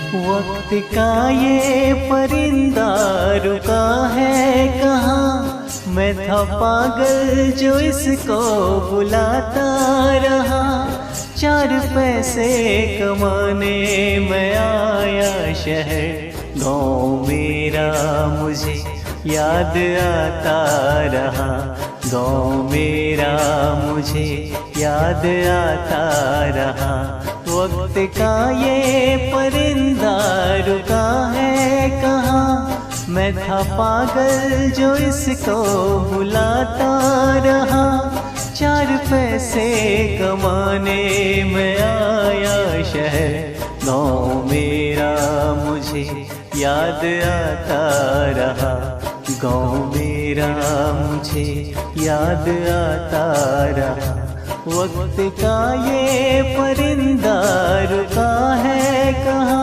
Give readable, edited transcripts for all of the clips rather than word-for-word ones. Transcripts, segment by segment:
वक्त का ये परिंदा रुका है कहाँ, मैं था पागल जो इसको बुलाता रहा। 4 पैसे कमाने मैं आया शहर, गाँव मेरा मुझे याद आता रहा। गाँव मेरा मुझे याद आता रहा। वक्त का ये परिंदा रुका है कहाँ, मैं था पागल जो इसको बुलाता रहा। 4 पैसे कमाने मैं आया शहर, गाँव मेरा मुझे याद आता रहा। गाँव मेरा मुझे याद आता रहा। वक्त का ये परिंदा रुका है कहाँ।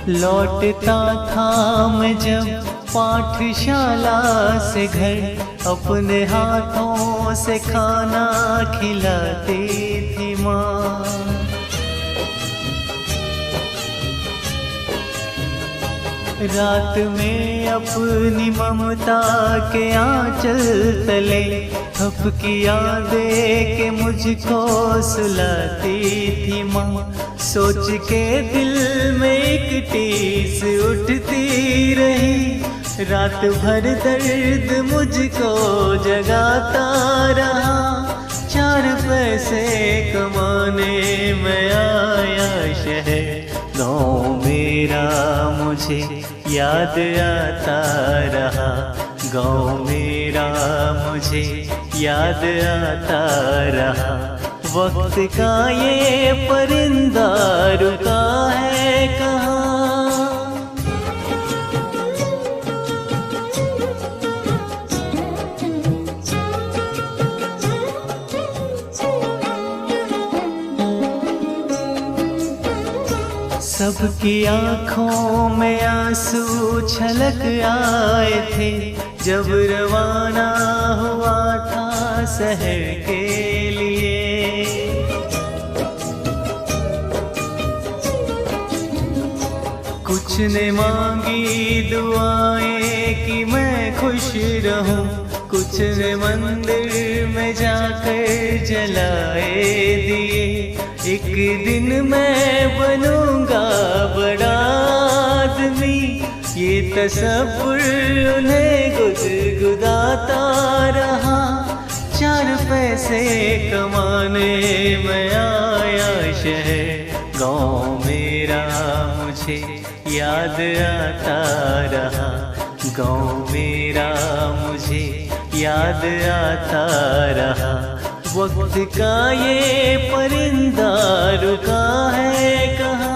लौटता था मैं जब पाठशाला से घर, अपने हाथों से खाना खिलाती थी माँ। रात में अपनी ममता के आंचल तले थपकियाँ दे के मुझको सुलाती थी माँ। सोच के दिल में एक टीस उठती रही, रात भर दर्द मुझको जगाता रहा। 4 पैसे कमाने मैं आया शहर, गाँव मेरा मुझे याद आता रहा। गाँव मेरा मुझे याद आता रहा। वक्त का ये परिंदा रुका है कहाँ। सबकी आँखों में आंसू छलक आए थे जब रवाना हुआ था शहर के लिए। कुछ ने मांगी दुआएं कि मैं खुश रहूं, कुछ ने मंदिर में जाकर जलाए दिए। एक दिन मैं बनूंगा बड़ा आदमी, ये तसव्वुर उन्हें गुदगुदाता रहा। 4 पैसे कमाने मैं आया शहर, गाँव मेरा मुझे याद आता रहा। गाँव मेरा मुझे याद आता रहा। वक्त का ये परिंदा रुका है कहाँ।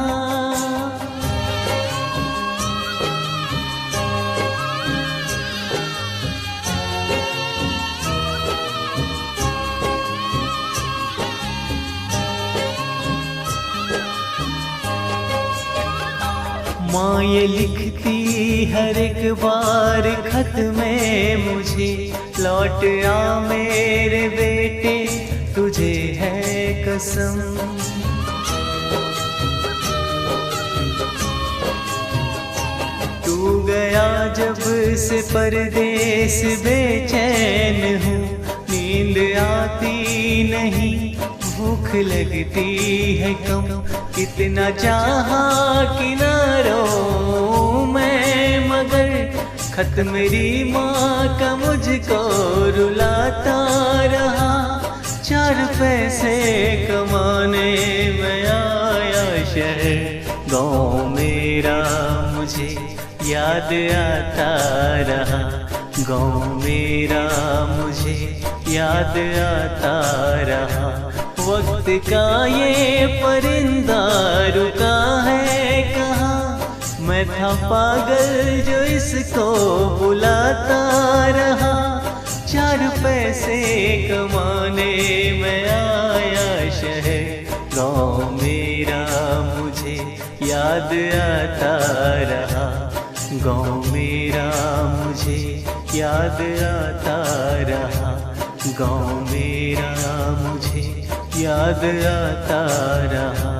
माँ ये लिखती हर एक बार खत में मुझे, लौट आ मेरे बेटे तुझे है कसम। तू गया जब से परदेस बेचैन हूँ, नींद आती नहीं भूख लगती है कम। कितना चाहा कि ना रो मैं मगर, खत मेरी माँ का मुझको रुलाता रहा। 4 पैसे कमाने मैं आया शहर, गाँव मेरा मुझे याद आता रहा। गाँव मेरा मुझे याद आता रहा। वक्त का ये परिंदा रुका है कहाँ, मैं था पागल जो इसको बुलाता रहा। 4 पैसे कमाने मैं आया शहर, गाँव मेरा मुझे याद आता रहा। गाँव मेरा मुझे याद आता रहा। गाँव मेरा मुझे याद आता रहा।